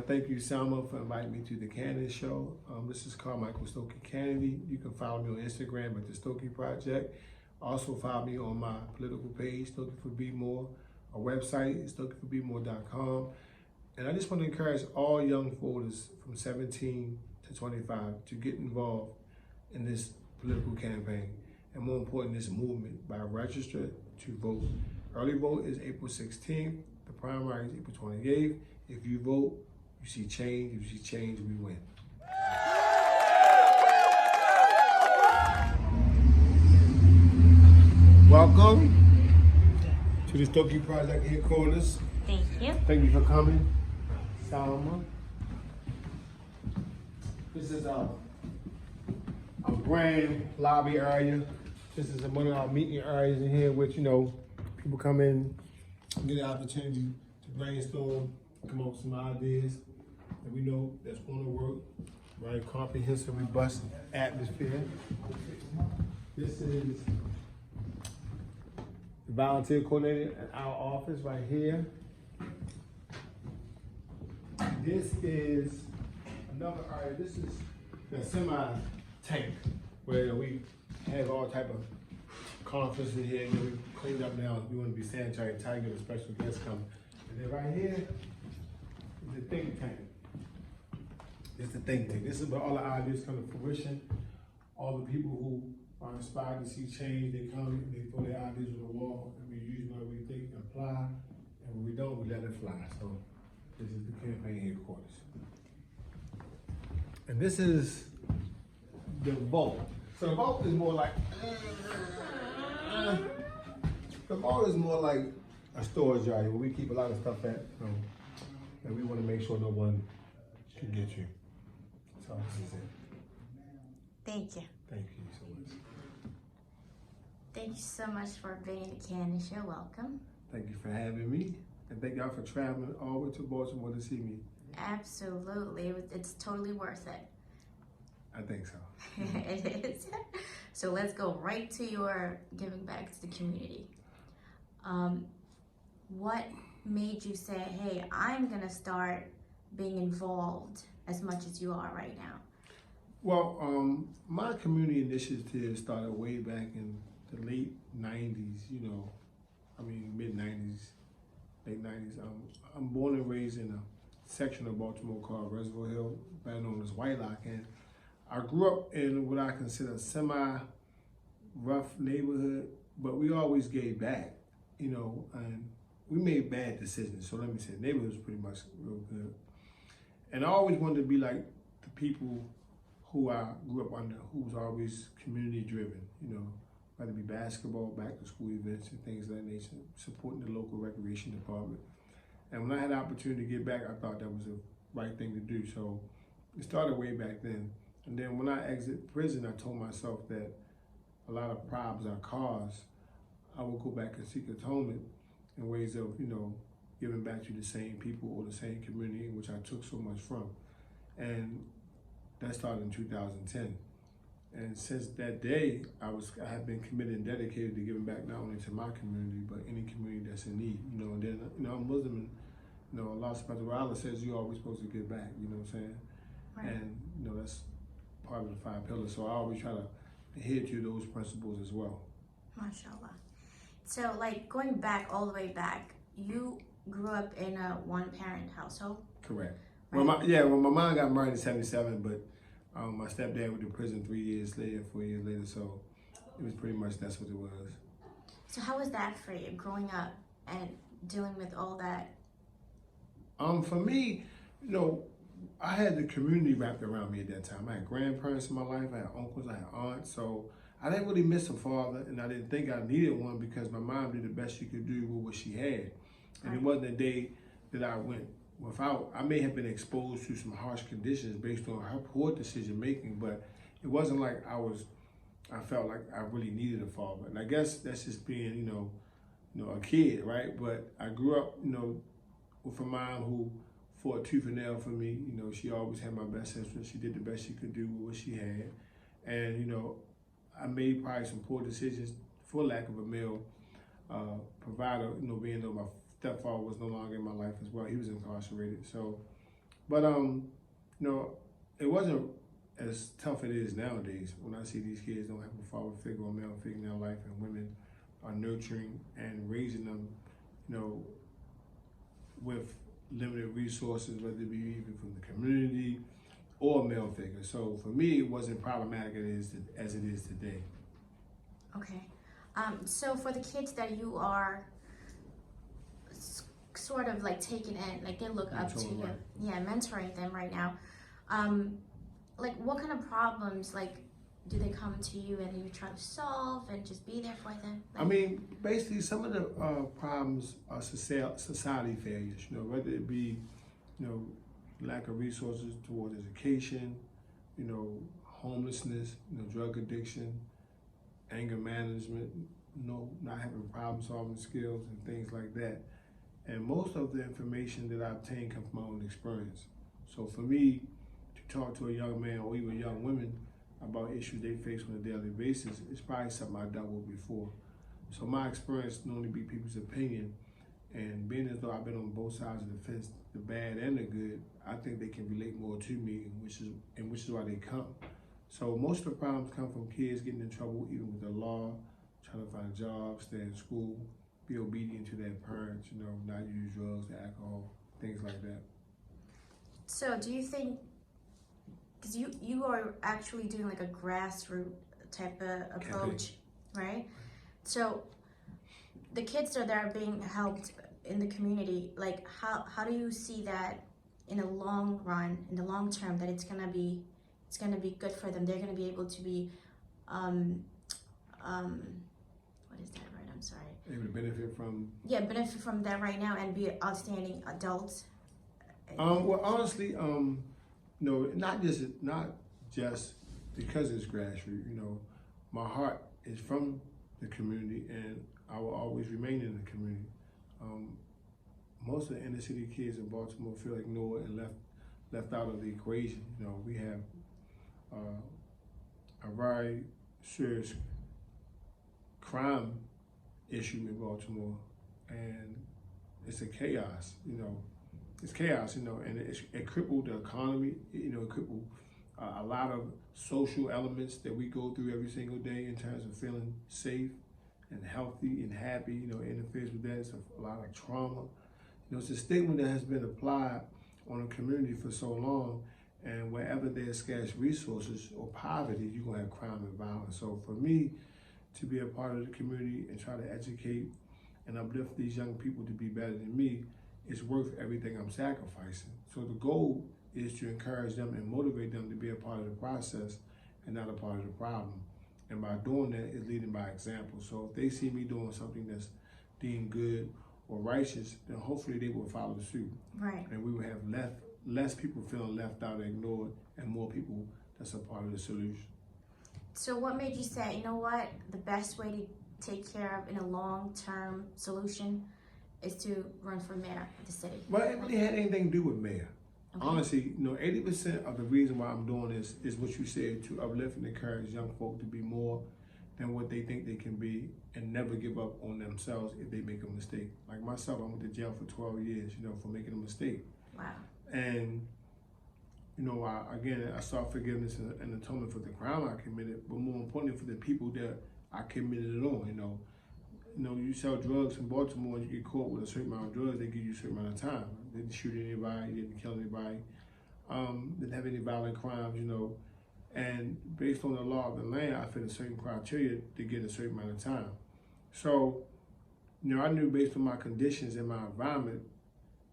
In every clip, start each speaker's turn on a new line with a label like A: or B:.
A: Thank you, Selma, for inviting me to the Kannon show. This is Carlmichael Stokey Cannady. You can follow me on Instagram at the Stokey Project. Also follow me on my political page, Stokey for Be More. Our website is stokeyforbemore.com. And I just want to encourage all young voters from 17 to 25 to get involved in this political campaign. And more important, this movement by register to vote. Early vote is April 16th. The primary is April 28th. If you vote, you see change. If you see change, we win. Welcome to the Stokey Project headquarters.
B: Thank you.
A: Thank you for coming, Salma. This is our grand lobby area. This is one of our meeting areas in here, which, people come in and get the opportunity to brainstorm, come up with some ideas that we know that's going to work. Right, comprehensive, robust atmosphere. This is the volunteer coordinator at our office right here. This is another area. This is the semi-tank where we have all type of conferences in here. We cleaned up now. We want to be sanitary, tight, get a special guest coming. And then right here is the think tank. It's the think tank. This is where all the ideas come to fruition. All the people who are inspired to see change, they come and they throw their ideas on the wall, and we use what we think and apply. And when we don't, we let it fly. So this is the campaign headquarters. And this is the vault. So the vault is more like, the vault is more like a storage area where we keep a lot of stuff at, and we want to make sure no one can get you. So this is it.
B: Thank you.
A: Thank you so much.
B: Thank you so much for being at the Cannon show. Welcome.
A: Thank you for having me, and thank y'all for traveling all the way to Baltimore to see me.
B: Absolutely. It's totally worth it.
A: I think so.
B: It is. So let's go right to your giving back to the community. What made you say, hey, I'm going to start being involved as much as you are right now?
A: Well, my community initiative started way back in the late 90s, mid 90s, late 90s. I'm born and raised in a section of Baltimore called Reservoir Hill, better known as Whitelock, and I grew up in what I consider a semi-rough neighborhood, but we always gave back, and we made bad decisions. So let me say, the neighborhood was pretty much real good. And I always wanted to be like the people who I grew up under, who was always community driven, whether it be basketball, back to school events and things of that nature, supporting the local recreation department. And when I had the opportunity to get back, I thought that was the right thing to do. So it started way back then. And then when I exited prison, I told myself that a lot of problems I caused, I would go back and seek atonement in ways of, giving back to the same people or the same community in which I took so much from. And that started in 2010. And since that day, I have been committed and dedicated to giving back not only to my community, but any community that's in need. And then, I'm Muslim, and Allah subhanahu wa ta'ala says you're always supposed to give back, you know what I'm saying? Right. And, that's part of the 5 pillars. So I always try to adhere to those principles as well.
B: MashaAllah. So going back, all the way back, you grew up in a one-parent household?
A: Correct. Right? Well, my mom got married in 77, but my stepdad went to prison 3 years later, 4 years later, so it was pretty much that's what it was.
B: So how was that for you, growing up and dealing with all that?
A: For me, I had the community wrapped around me at that time. I had grandparents in my life, I had uncles, I had aunts, so I didn't really miss a father, and I didn't think I needed one because my mom did the best she could do with what she had. And It wasn't a day that I went without. I may have been exposed to some harsh conditions based on her poor decision making, but it wasn't like I felt like I really needed a father. And I guess that's just being, a kid, right? But I grew up, with a mom who fought tooth and nail for me. She always had my best interest. She did the best she could do with what she had. And, I made probably some poor decisions for lack of a male provider, being though my stepfather was no longer in my life as well. He was incarcerated. So But you know, it wasn't as tough as it is nowadays when I see these kids don't have a father figure or male figure in their life, and women are nurturing and raising them, you know, with limited resources, whether it be even from the community or a male figure. So for me, it wasn't problematic as it is today.
B: Okay. So for the kids that you are sort of like taking in, like they look up to you, yeah, mentoring them right now. Like what kind of problems like do they come to you and you try to solve and just be there for them? Like,
A: I mean, basically some of the problems are society failures, you know, whether it be, you know, lack of resources towards education, you know, homelessness, you know, drug addiction, anger management, you know, not having problem solving skills and things like that. And most of the information that I obtain comes from my own experience. So for me to talk to a young man or even young women about issues they face on a daily basis, it's probably something I dealt with before. So my experience normally be people's opinion, and being as though I've been on both sides of the fence, the bad and the good, I think they can relate more to me, which is why they come. So most of the problems come from kids getting in trouble, even with the law, trying to find a job, stay in school, be obedient to their parents, you know, not use drugs, alcohol, things like that.
B: So do you think, because you are actually doing like a grassroots type of approach, right? So the kids that are being helped in the community, like how do you see that in the long run, in the long term, that it's gonna be good for them? They're gonna be able to be, what is that right? I'm sorry.
A: Able to benefit from?
B: Yeah, benefit from that right now and be outstanding adults.
A: Well, honestly, no, not just because it's grassroots. You know, my heart is from the community, and I will always remain in the community. Most of the inner city kids in Baltimore feel ignored and left out of the equation. You know, we have a very serious crime issue in Baltimore, and it's a chaos. You know, it's chaos. You know, and it crippled the economy. You know, it crippled a lot of social elements that we go through every single day in terms of feeling safe and healthy and happy. You know, it interferes with that. It's a lot of trauma. You know, it's a stigma that has been applied on a community for so long, and wherever there's scarce resources or poverty, you're gonna have crime and violence. So for me to be a part of the community and try to educate and uplift these young people to be better than me is worth everything I'm sacrificing. So the goal is to encourage them and motivate them to be a part of the process and not a part of the problem. And by doing that, it's leading by example. So if they see me doing something that's deemed good or righteous, then hopefully they will follow suit.
B: Right.
A: And we will have less people feeling left out and ignored, and more people that's a part of the solution.
B: So what made you say, you know what, the best way to take care of in a long-term solution is to run for mayor of the city?
A: Well, it really had anything to do with mayor.
B: Okay.
A: Honestly, you know, 80% of the reason why I'm doing this is what you said, to uplift and encourage young folk to be more than what they think they can be, and never give up on themselves if they make a mistake. Like myself, I went to jail for 12 years, you know, for making a mistake.
B: Wow. And,
A: you know, I sought forgiveness and atonement for the crime I committed, but more importantly for the people that I committed it on. You know, you sell drugs in Baltimore and you get caught with a certain amount of drugs, they give you a certain amount of time. They didn't shoot anybody, didn't kill anybody, didn't have any violent crimes, you know. And based on the law of the land, I fit a certain criteria to get a certain amount of time. So, you know, I knew based on my conditions and my environment,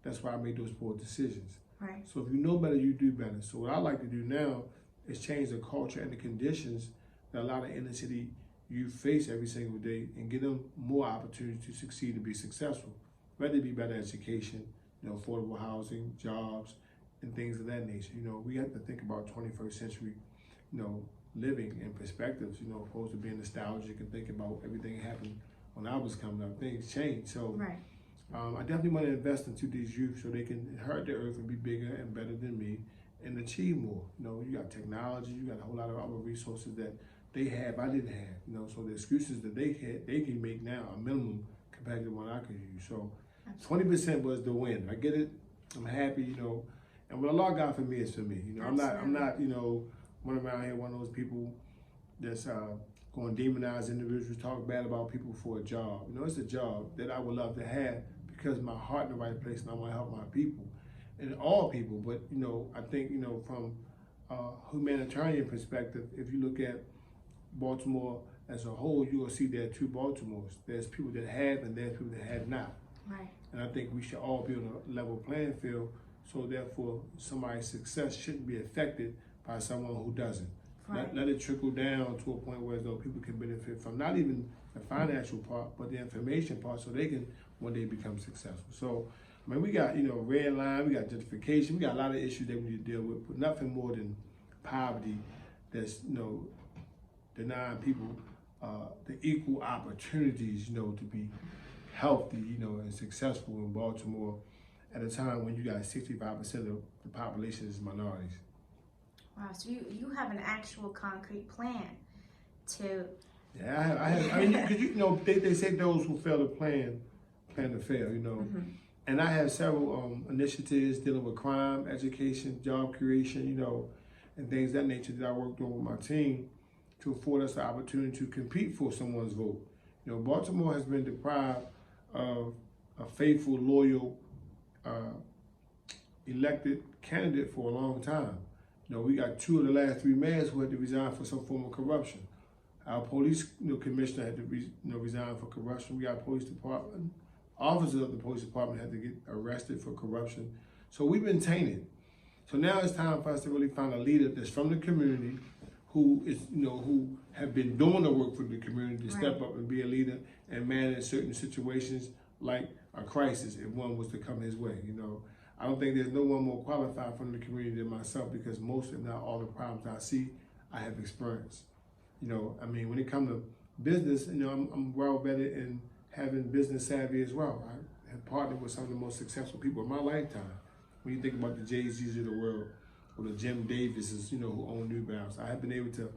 A: that's why I made those poor decisions.
B: right.
A: So if you know better, you do better. So what I like to do now is change the culture and the conditions that a lot of inner city youth face every single day, and give them more opportunity to succeed and be successful. Whether it be better education, you know, affordable housing, jobs, and things of that nature. You know, we have to think about 21st century, you know, living and perspectives, you know, opposed to being nostalgic and thinking about everything that happened when I was coming up. Things change. So
B: Right.
A: I definitely want to invest into these youth so they can inherit the earth and be bigger and better than me and achieve more. You know, you got technology, you got a whole lot of other resources that they have, I didn't have. You know, so the excuses that they can make now are minimum compared to what I could use. So 20% was the win. I get it. I'm happy, you know, And what Allah got for me is for me. You know,
B: Absolutely.
A: I'm not, you know, running around here one of those people that's going to demonize individuals, talk bad about people for a job. You know, it's a job that I would love to have because my heart in the right place and I want to help my people and all people. But, you know, I think, you know, from a humanitarian perspective, if you look at Baltimore as a whole, you will see there are two Baltimores. There's people that have and there's people that have not.
B: Right.
A: And I think we should all be on a level playing field, so therefore somebody's success shouldn't be affected by someone who doesn't.
B: Right.
A: Let it trickle down to a point where though people can benefit from not even the financial part, but the information part, so they can one day become successful. So, I mean, we got, you know, red line, we got gentrification, we got a lot of issues that we need to deal with, but nothing more than poverty that's, you know, denying people the equal opportunities, you know, to be healthy, you know, and successful in Baltimore at a time when you got 65% of the population is minorities.
B: Wow, so you have an actual concrete plan to...
A: Yeah, I have. I mean, because you know, they say those who fail to plan to fail, you know.
B: Mm-hmm.
A: And I have several initiatives dealing with crime, education, job creation, you know, and things of that nature that I worked on with my team to afford us the opportunity to compete for someone's vote. You know, Baltimore has been deprived of a faithful, loyal, elected candidate for a long time. You know, we got 2 of the last 3 mayors who had to resign for some form of corruption. Our police, you know, commissioner had to resign for corruption. We got police department, officers of the police department had to get arrested for corruption. So we've been tainted. So now it's time for us to really find a leader that's from the community, who is, you know, who have been doing the work for the community to step up and be a leader and manage certain situations like a crisis if one was to come his way, you know. I don't think there's no one more qualified from the community than myself, because most, if not all, the problems I see, I have experienced. You know, I mean, when it comes to business, you know, I'm well vetted in having business savvy as well. I have partnered with some of the most successful people in my lifetime. When you think about the Jay-Z's of the world, or the Jim Davises, you know, who own New Balance, I have been able to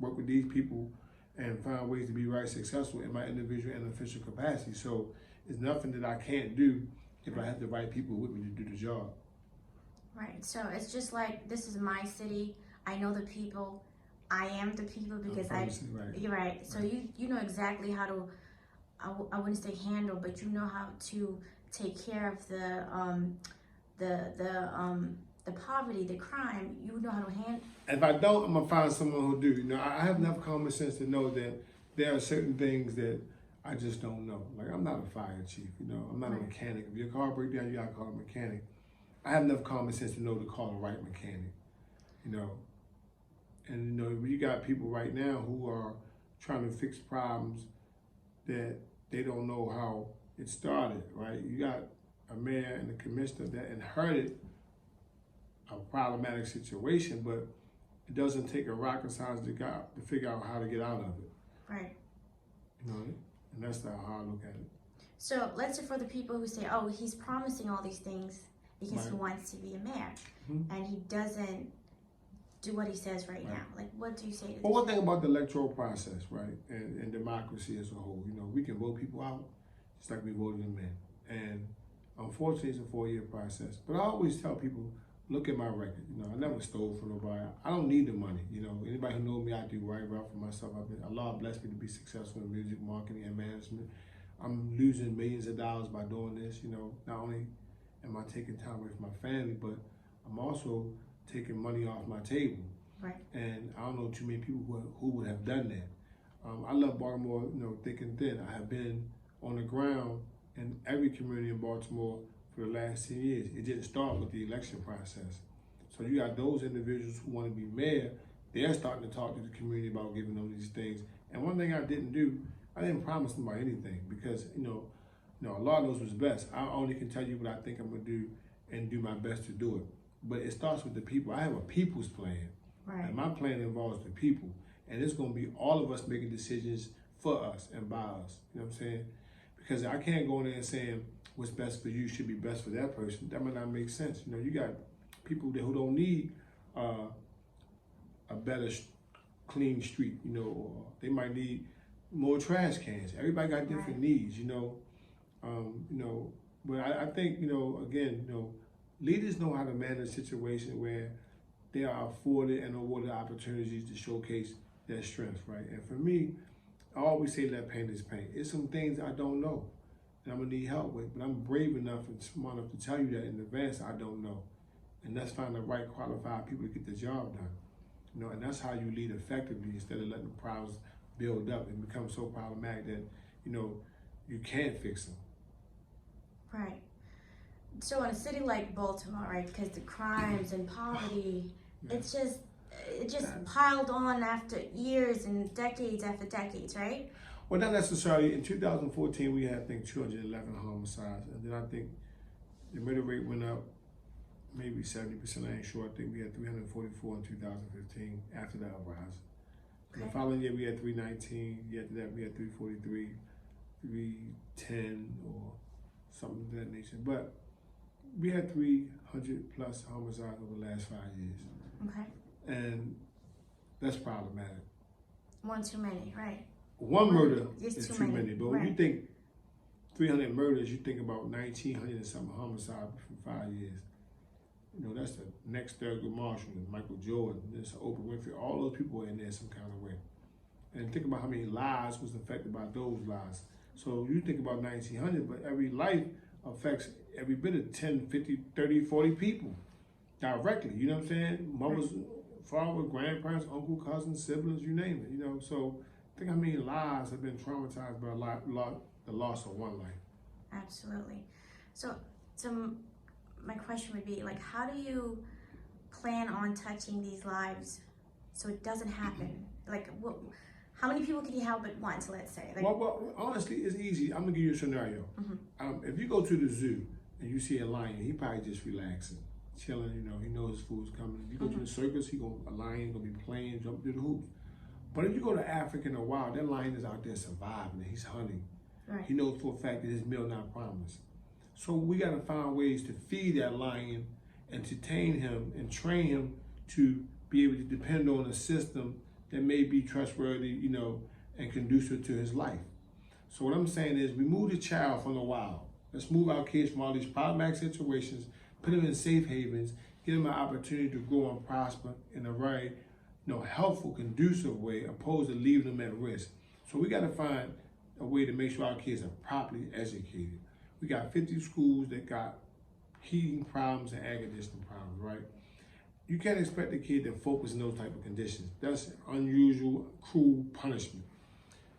A: work with these people and find ways to be very successful in my individual and official capacity. So it's nothing that I can't do if I have the right people with me to do the job.
B: Right, so it's just like, this is my city, I know the people, I am the people, because you're right. So you know exactly how to, I wouldn't say handle, but you know how to take care of the poverty, the crime. You know how to handle.
A: If I don't, I'm gonna find someone who do. You know, I have enough common sense to know that there are certain things that I just don't know. Like, I'm not a fire chief. You know, I'm not a mechanic. If your car breaks down, you gotta call a mechanic. I have enough common sense to know to call the right mechanic. You know. And you know, you got people right now who are trying to fix problems that they don't know how it started, right? You got a mayor and a commissioner that inherited a problematic situation, but it doesn't take a rocket science to figure out how to get out of it.
B: Right.
A: You know, and that's how I look at it.
B: So let's say for the people who say, oh, he's promising all these things because he wants to be a mayor, and he doesn't do what he says right now. Like, what do you say to
A: Well, one thing about the electoral process, right, and democracy as a whole, you know, we can vote people out just like we voted them in. And unfortunately, it's a 4-year process. But I always tell people, look at my record. You know, I never stole from nobody. I don't need the money. You know, anybody who knows me, I do right for myself. Allah blessed me to be successful in music, marketing, and management. I'm losing millions of dollars by doing this. You know, not only am I taking time away from my family, but I'm also taking money off my table.
B: Right.
A: And I don't know too many people who would have done that. I love Baltimore, you know, thick and thin. I have been on the ground in every community in Baltimore for the last 10 years. It didn't start with the election process. So you got those individuals who want to be mayor, they're starting to talk to the community about giving them these things. And one thing I didn't do, I didn't promise nobody anything, because, you know, Allah knows what's best. I only can tell you what I think I'm gonna do and do my best to do it. But it starts with the people. I have a people's plan.
B: Right.
A: And my plan involves the people. And it's gonna be all of us making decisions for us and by us. You know what I'm saying? Because I can't go in there and saying what's best for you should be best for that person. That might not make sense. You know, you got people who don't need a better clean street, you know, or they might need more trash cans. Everybody got different needs, you know. But I think, you know, again, you know, leaders know how to manage a situation where they are afforded and awarded opportunities to showcase their strengths, right? And for me, I always say let paint is paint. It's some things I don't know and I'm gonna need help with, but I'm brave enough and smart enough to tell you that in advance I don't know. And that's finding the right qualified people to get the job done. You know, and that's how you lead effectively instead of letting the problems build up and become so problematic that, you know, you can't fix them.
B: Right. So in a city like Baltimore, right, because the crimes and poverty, it just piled on after years and decades after decades, right?
A: Well, not necessarily. In 2014, we had, I think, 211 homicides. And then I think the murder rate went up maybe 70%, I ain't sure. I think we had 344 in 2015 after the uprise. Okay. The following year, we had 319. Year after that, we had 343, 310, or something of that nature. But we had 300 plus homicides over the last 5 years.
B: Okay.
A: And that's problematic.
B: One too many, right?
A: One murder is too many. But when
B: right.
A: you think 300 murders, you think about 1,900 and something homicides for 5 years. You know, that's the next Thurgood Marshall, Michael Jordan, this Oprah Winfrey, all those people are in there some kind of way. And think about how many lives was affected by those lives. So you think about 1,900, but every life affects every bit of 10, 50, 30, 40 people directly. You know what I'm saying? Mothers, father, grandparents, uncle, cousins, siblings, you name it. You know, so think how many lives have been traumatized by the loss of one life.
B: Absolutely. So my question would be, like, how do you plan on touching these lives so it doesn't happen? Like, how many people can you help at once, let's say? Like,
A: well, honestly, it's easy. I'm going to give you a scenario. Mm-hmm. If you go to the zoo and you see a lion, he probably just relaxing, chilling, you know, he knows his food's coming. If you go to the circus, a lion going to be playing, jumping through the hoops. But if you go to Africa in the wild, that lion is out there surviving, he's hunting. Right. He knows for a fact that his meal not promised. So we got to find ways to feed that lion and to tame him and train him to be able to depend on a system that may be trustworthy, you know, and conducive to his life. So what I'm saying is we move the child from the wild. Let's move our kids from all these problematic situations, put them in safe havens, give them an opportunity to grow and prosper in a very, you know, helpful, conducive way, opposed to leaving them at risk. So we got to find a way to make sure our kids are properly educated. We got 50 schools that got heating problems and air conditioning problems, right? You can't expect a kid to focus in those type of conditions. That's unusual, cruel punishment.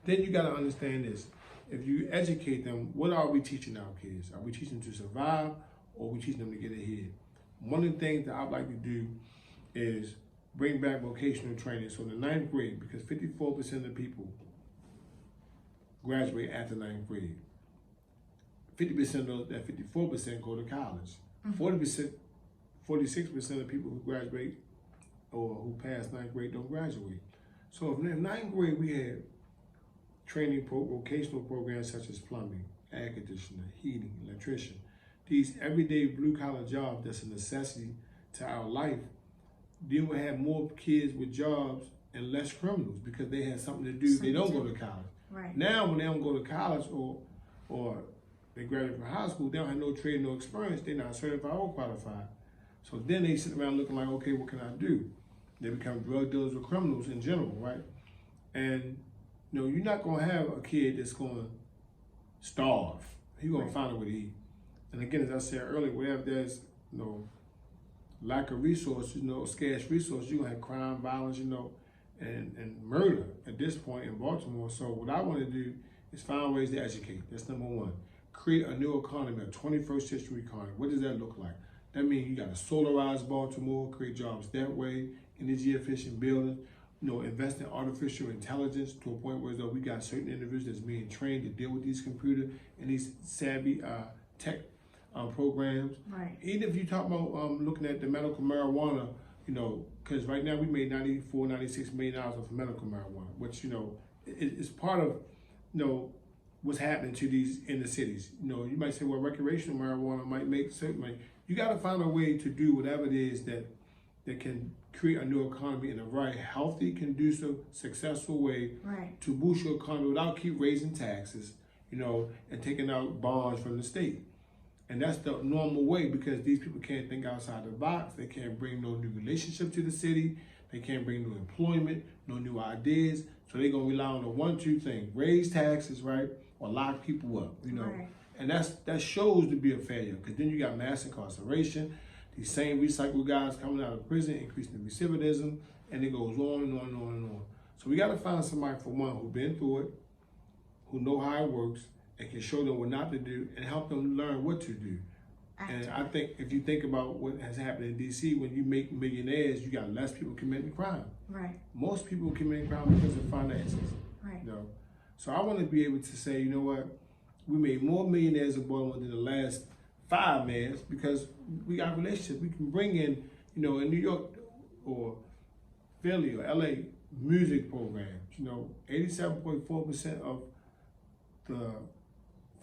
A: Then you got to understand this. If you educate them, what are we teaching our kids? Are we teaching them to survive, or are we teaching them to get ahead? One of the things that I'd like to do is bring back vocational training. So in the 9th grade, because 54% of the people graduate after 9th grade. 50% of those, that 54% go to college. 40%, 46% of people who graduate or who pass 9th grade don't graduate. So in 9th grade, we had training vocational programs such as plumbing, air conditioner, heating, electrician. These everyday blue collar jobs that's a necessity to our life. Then we have more kids with jobs and less criminals because they had something to do. They don't go to college. Right. Now when they don't go to college or they graduate from high school, they don't have no trade, no experience, they're not certified or qualified. So then they sit around looking like, okay, what can I do? They become drug dealers or criminals in general, right? And you know, you're not gonna have a kid that's gonna starve. He's gonna find a way to eat. And again, as I said earlier, wherever there's, you know, lack of resources, you know, scarce resources, you're gonna have crime, violence, you know, and murder at this point in Baltimore. So what I wanna do is find ways to educate. That's number one. Create a new economy, a 21st century economy. What does that look like? That means you gotta solarize Baltimore, create jobs that way, energy efficient buildings, you know, invest in artificial intelligence to a point where though we got certain individuals that's being trained to deal with these computers and these savvy tech programs. Right. Even if you talk about looking at the medical marijuana, you know, because right now we made $94, $96 million off of medical marijuana, which, you know, it's part of, you know, what's happening to these inner cities. You know, you might say, well, recreational marijuana might make certain money. You got to find a way to do whatever it is that can create a new economy in a very healthy, conducive, successful way to boost your economy without keep raising taxes, you know, and taking out bonds from the state. And that's the normal way, because these people can't think outside the box. They can't bring no new relationship to the city. They can't bring new employment, no new ideas. So they're going to rely on the 1-2 thing: raise taxes, right? Or lock people up, you know. Right. And that shows to be a failure, because then you got mass incarceration, these same recycled guys coming out of prison, increasing the recidivism, and it goes on and on and on and on. So we got to find somebody, for one, who's been through it, who know how it works, and can show them what not to do, and help them learn what to do. And I think if you think about what has happened in D.C., when you make millionaires, you got less people committing crime.
B: Right.
A: Most people committing crime because of finances.
B: Right.
A: You know? So I want to be able to say, you know what, we made more millionaires in Baltimore than the last 5 mayors, because we got relationships. We can bring in, you know, in New York or Philly or LA, music programs. You know, 87.4% of the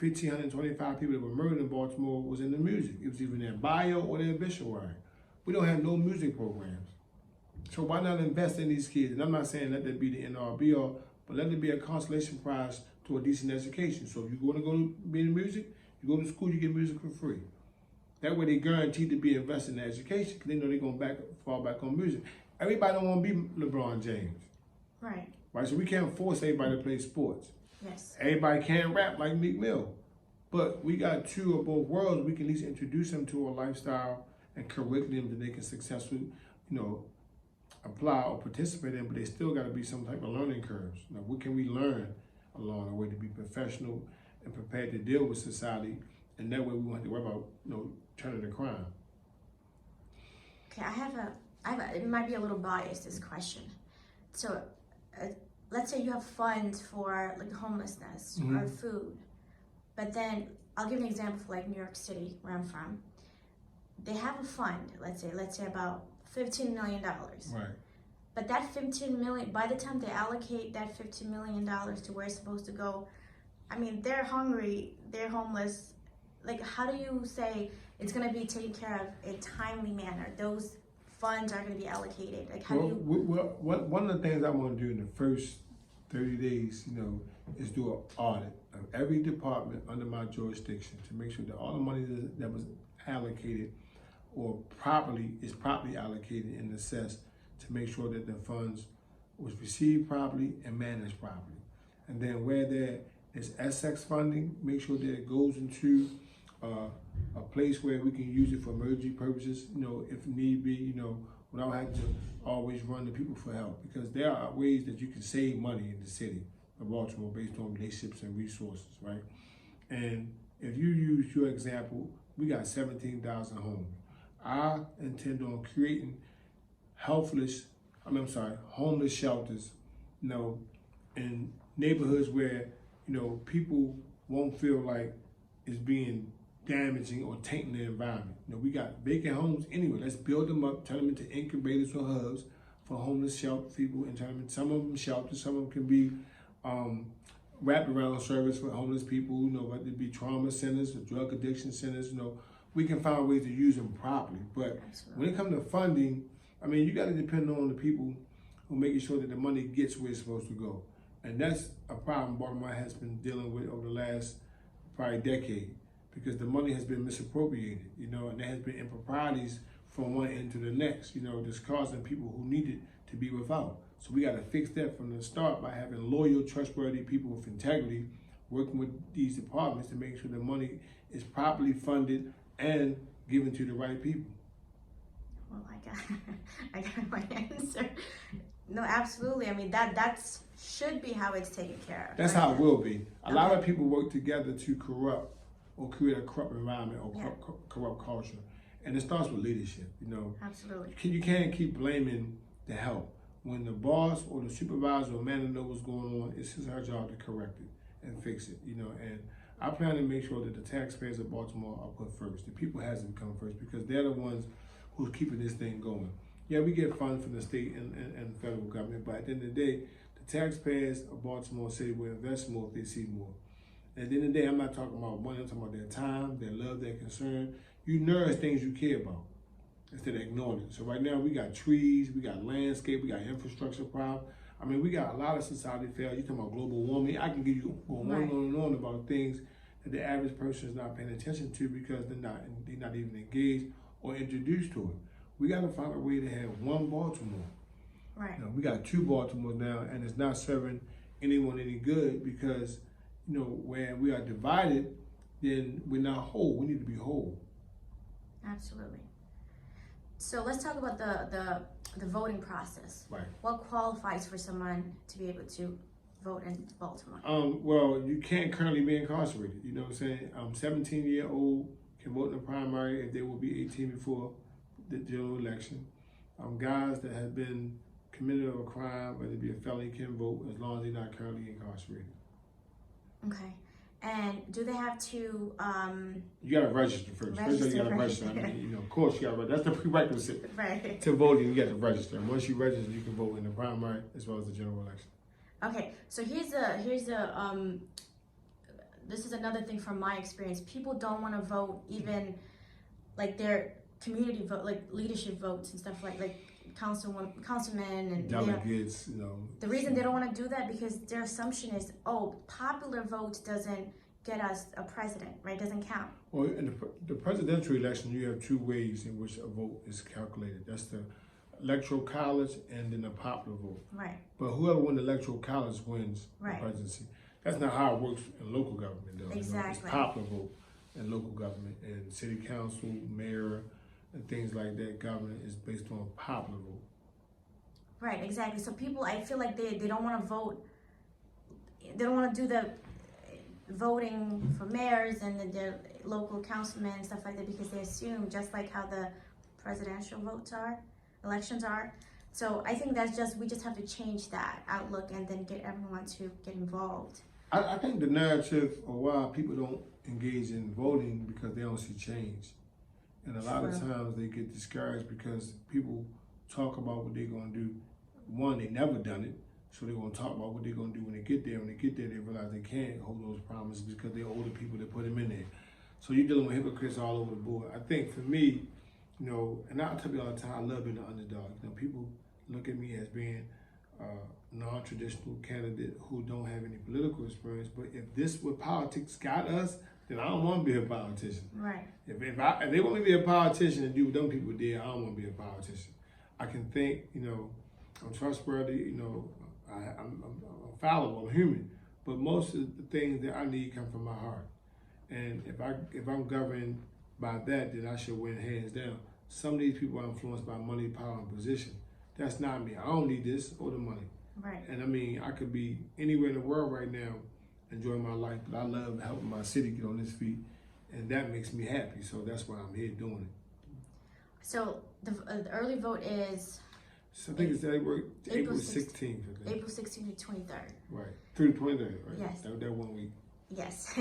A: 1,525 people that were murdered in Baltimore was in the music. It was either in their bio or their obituary. We don't have no music programs. So why not invest in these kids? And I'm not saying let that be the end all be all, but let it be a consolation prize to a decent education. So if you want to go to be in music, you go to school, you get music for free. That way they're guaranteed to be invested in education, because they know they're going to fall back on music. Everybody don't want to be LeBron James.
B: Right.
A: Right, so we can't force everybody to play sports.
B: Yes. Everybody
A: can't rap like Meek Mill. But we got 2 of both worlds. We can at least introduce them to a lifestyle and curriculum that they can successfully, you know, apply or participate in, but they still got to be some type of learning curves. Now, what can we learn along the way to be professional and prepared to deal with society? And that way we won't have to worry about, you know, turning to crime.
B: Okay, I have a, it might be a little biased, this question. So, let's say you have funds for like homelessness or food, but then I'll give an example for like New York City, where I'm from. They have a fund, let's say about $15 million.
A: Right.
B: But that 15 million, by the time they allocate that $15 million to where it's supposed to go, I mean, they're hungry, they're homeless. Like, how do you say it's going to be taken care of in a timely manner? Those funds are going to be allocated. Like, how do you?
A: One of the things I want to do in the first 30 days, you know, is do an audit of every department under my jurisdiction to make sure that all the money that was allocated or is properly allocated and assessed, to make sure that the funds was received properly and managed properly. And then where there is SX funding, make sure that it goes into a place where we can use it for emergency purposes, you know, if need be, you know, without having to always run to people for help. Because there are ways that you can save money in the city of Baltimore based on relationships and resources, right? And if you use your example, we got 17,000 homes. I intend on creating homeless shelters, you know, in neighborhoods where, you know, people won't feel like it's being damaging or tainting the environment. You know, we got vacant homes anyway. Let's build them up, turn them into incubators or hubs for homeless shelter people, and turn them into, some of them shelters, some of them can be wrapped around service for homeless people, you know, whether it be trauma centers or drug addiction centers, you know, we can find ways to use them properly. But when it comes to funding, I mean, you got to depend on the people who are making sure that the money gets where it's supposed to go. And that's a problem Baltimore has been dealing with over the last probably decade, because the money has been misappropriated, you know, and there has been improprieties from one end to the next, you know, just causing people who need it to be without. So we got to fix that from the start by having loyal, trustworthy people with integrity working with these departments to make sure the money is properly funded and given to the right people.
B: Well, I got my answer. No, absolutely. I mean, that's should be how it's taken care of.
A: That's how it will be. A lot of people work together to corrupt or create a corrupt environment or corrupt culture. And it starts with leadership, you know.
B: Absolutely.
A: You can't keep blaming the help. When the boss or the supervisor or manager knows what's going on, it's her job to correct it and fix it, you know. And I plan to make sure that the taxpayers of Baltimore are put first. The people has to come first, because they're the ones who's keeping this thing going. Yeah, we get funds from the state and federal government, but at the end of the day, the taxpayers of Baltimore City will invest more if they see more. At the end of the day, I'm not talking about money, I'm talking about their time, their love, their concern. You nourish things you care about instead of ignoring it. So right now we got trees, we got landscape, we got infrastructure problems. I mean, we got a lot of society failures. You talking about global warming. I can give you go on and on and on about things that the average person is not paying attention to because they're not even engaged or introduced to it. We got to find a way to have one Baltimore.
B: Right.
A: You know, we got two Baltimores now, and it's not serving anyone any good because, you know, when we are divided, then we're not whole. We need to be whole.
B: Absolutely. So let's talk about the voting process.
A: Right.
B: What qualifies for someone to be able to vote in Baltimore?
A: Well, you can't currently be incarcerated. You know what I'm saying? 17-year-old can vote in the primary if they will be 18 before the general election. Guys that have been committed of a crime, whether it be a felony, can vote as long as they're not currently incarcerated.
B: Okay. And do they have to?
A: You gotta register first. First, you gotta register. I mean, you know, of course, you gotta register. That's the prerequisite
B: Right.
A: to voting. You got to register. And once you register, you can vote in the primary as well as the general election.
B: Okay. So here's this is another thing from my experience. People don't want to vote even like their community vote, like leadership votes and stuff like councilmen and
A: delegates, you know.
B: The reason they don't want to do that because their assumption is, oh, popular votes doesn't get us a president, right? Doesn't count.
A: Well, in the presidential election, you have two ways in which a vote is calculated. That's the electoral college and then the popular vote.
B: Right.
A: But whoever wins the electoral college wins
B: Right.
A: the presidency. That's not how it works in local government, though.
B: Exactly.
A: You know, it's popular vote in local government, and city council, mayor, and things like that. Government is based on popular vote.
B: Right, exactly. So people, I feel like they don't want to vote. They don't want to do the voting for mayors and the local councilmen and stuff like that because they assume just like how the presidential elections are. So I think we just have to change that outlook and then get everyone to get involved.
A: I think the narrative of why people don't engage in voting because they don't see change. And a lot of times they get discouraged because people talk about what they're going to do. One, they never done it, so they're going to talk about what they're going to do when they get there. When they get there, they realize they can't hold those promises because they're older people that put them in there. So you're dealing with hypocrites all over the board. I think for me, you know, and I tell you all the time, I love being an underdog. You know, people look at me as being a non-traditional candidate who don't have any political experience. But if this what politics got us, then I don't want to be a politician.
B: Right.
A: If they want me to be a politician and do what them people did, I don't want to be a politician. I can think, you know, I'm trustworthy, you know, I'm fallible, I'm human. But most of the things that I need come from my heart. And if I'm governed by that, then I should win hands down. Some of these people are influenced by money, power, and position. That's not me. I don't need this or the money.
B: Right.
A: And I mean, I could be anywhere in the world right now enjoying my life, but I love helping my city get on its feet, and that makes me happy. So that's why I'm here doing it.
B: So the early vote is.
A: So I think it's April 16th.
B: April 16th to 23rd.
A: Right, through the 23rd. Right.
B: Yes.
A: That 1 week.
B: Yes.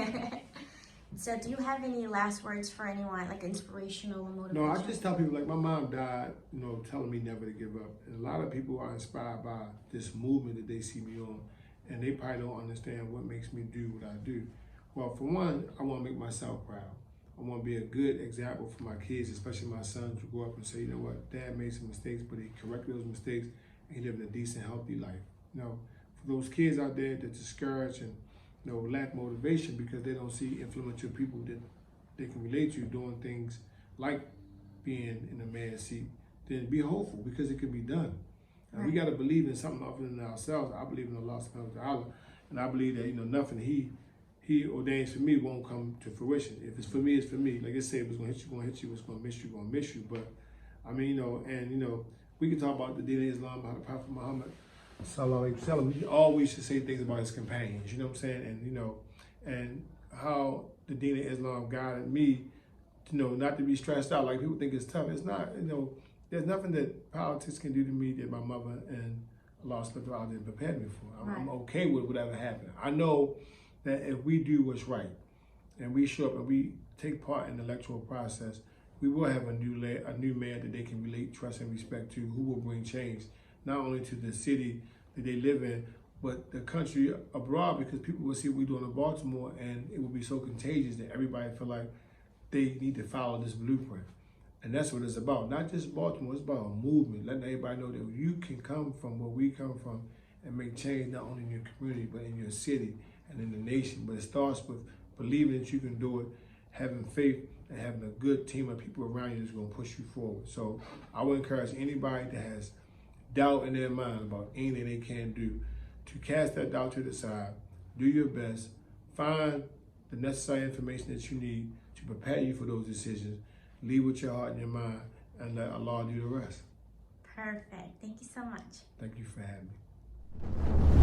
B: So do you have any last words for anyone, like inspirational or motivational?
A: No, I just tell people, like, my mom died, you know, telling me never to give up. And a lot of people are inspired by this movement that they see me on, and they probably don't understand what makes me do what I do. Well, for one, I want to make myself proud. I want to be a good example for my kids, especially my sons, who grow up and say, you know what, Dad made some mistakes, but he corrected those mistakes, and he lived a decent, healthy life. You know, for those kids out there that discourage and, you know, lack motivation because they don't see influential people that they can relate to doing things like being in a man's seat, then be hopeful because it can be done. And we got to believe in something other than ourselves. I believe in Allah subhanahu wa ta'ala, and I believe that, you know, nothing He ordains for me won't come to fruition. If it's for me, it's for me. Like I said, if it's gonna hit you, gonna hit you. If it's gonna miss you, gonna miss you. But I mean, you know, and you know, we can talk about the Deen of Islam, how the Prophet Muhammad sallallahu alaihi wasallam, he always should say things about his companions. You know what I'm saying? And you know, and how the Deen of Islam guided me, you know, not to be stressed out. Like people think it's tough. It's not. You know, there's nothing that politics can do to me that my mother and Allah subhanahu wa ta'ala didn't prepare me for. I'm okay with whatever happened. I know that if we do what's right and we show up and we take part in the electoral process, we will have a new mayor that they can relate, trust, and respect to, who will bring change, not only to the city that they live in, but the country abroad, because people will see what we're doing in Baltimore, and it will be so contagious that everybody feel like they need to follow this blueprint. And that's what it's about. Not just Baltimore, it's about a movement, letting everybody know that you can come from where we come from and make change not only in your community, but in your city and in the nation. But it starts with believing that you can do it, having faith, and having a good team of people around you that's going to push you forward. So I would encourage anybody that has doubt in their mind about anything they can do to cast that doubt to the side, do your best, find the necessary information that you need to prepare you for those decisions, lead with your heart and your mind, and let Allah do the rest.
B: Perfect. Thank you so much.
A: Thank you for having me.